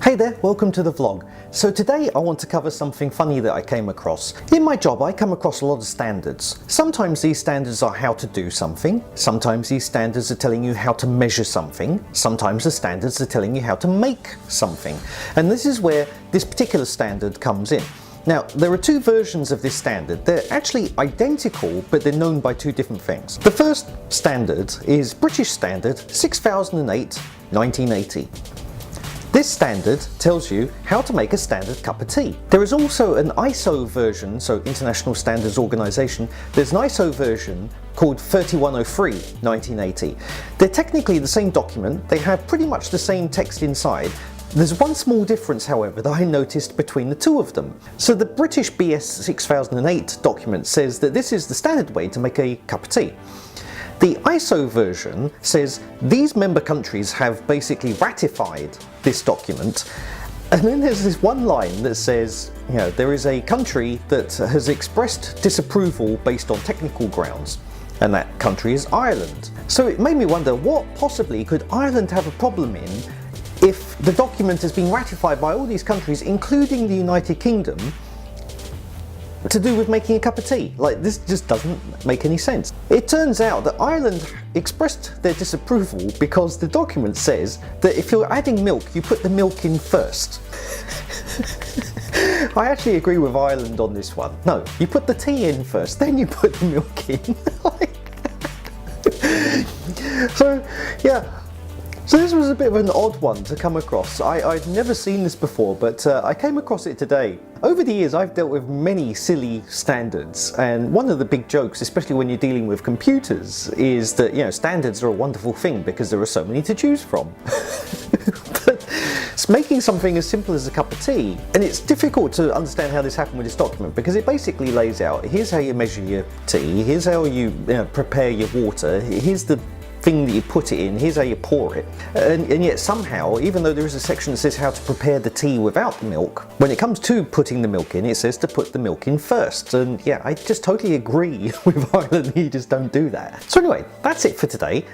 Hey there, welcome to the vlog. So today I want to cover something funny that I came across. In my job I come across a lot of standards. Sometimes these standards are how to do something, sometimes these standards are telling you how to measure something, sometimes the standards are telling you how to make something. And this is where this particular standard comes in. Now, there are two versions of this standard. They're actually identical, but they're known by two different things. The first standard is British Standard 6008 1980. This standard tells you how to make a standard cup of tea. There is also an ISO version, so International Standards Organization, there's an ISO version called 3103 1980. They're technically the same document, they have pretty much the same text inside. There's one small difference, however, that I noticed between the two of them. So the British BS 6008 document says that this is the standard way to make a cup of tea. The ISO version says these member countries have basically ratified this document, and then there's this one line that says, you know, there is a country that has expressed disapproval based on technical grounds, and that country is Ireland. So it made me wonder, what possibly could Ireland have a problem in if the document has been ratified by all these countries, including the United Kingdom, to do with making a cup of tea? Like, this just doesn't make any sense. It turns out that Ireland expressed their disapproval because the document says that if you're adding milk, you put the milk in first. I actually agree with Ireland on this one. No, you put the tea in first, then you put the milk in. So, yeah. So this was a bit of an odd one to come across. I'd never seen this before, but I came across it today. Over the years I've dealt with many silly standards, and one of the big jokes, especially when you're dealing with computers, is that, you know, standards are a wonderful thing because there are so many to choose from. But it's making something as simple as a cup of tea, and it's difficult to understand how this happened with this document because it basically lays out, here's how you measure your tea, here's how you prepare your water, here's the thing that you put it in, here's how you pour it, and yet somehow, even though there is a section that says how to prepare the tea without the milk, when it comes to putting the milk in, it says to put the milk in first. And yeah, I just totally agree with Ireland, you just don't do that. So anyway, that's it for today.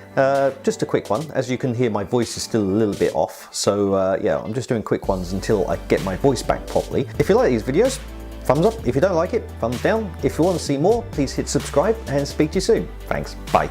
Just a quick one. As you can hear, my voice is still a little bit off, so yeah, I'm just doing quick ones until I get my voice back properly. If you like these videos, thumbs up. If you don't like it, thumbs down. If you want to see more, please hit subscribe, and speak to you soon. Thanks, bye.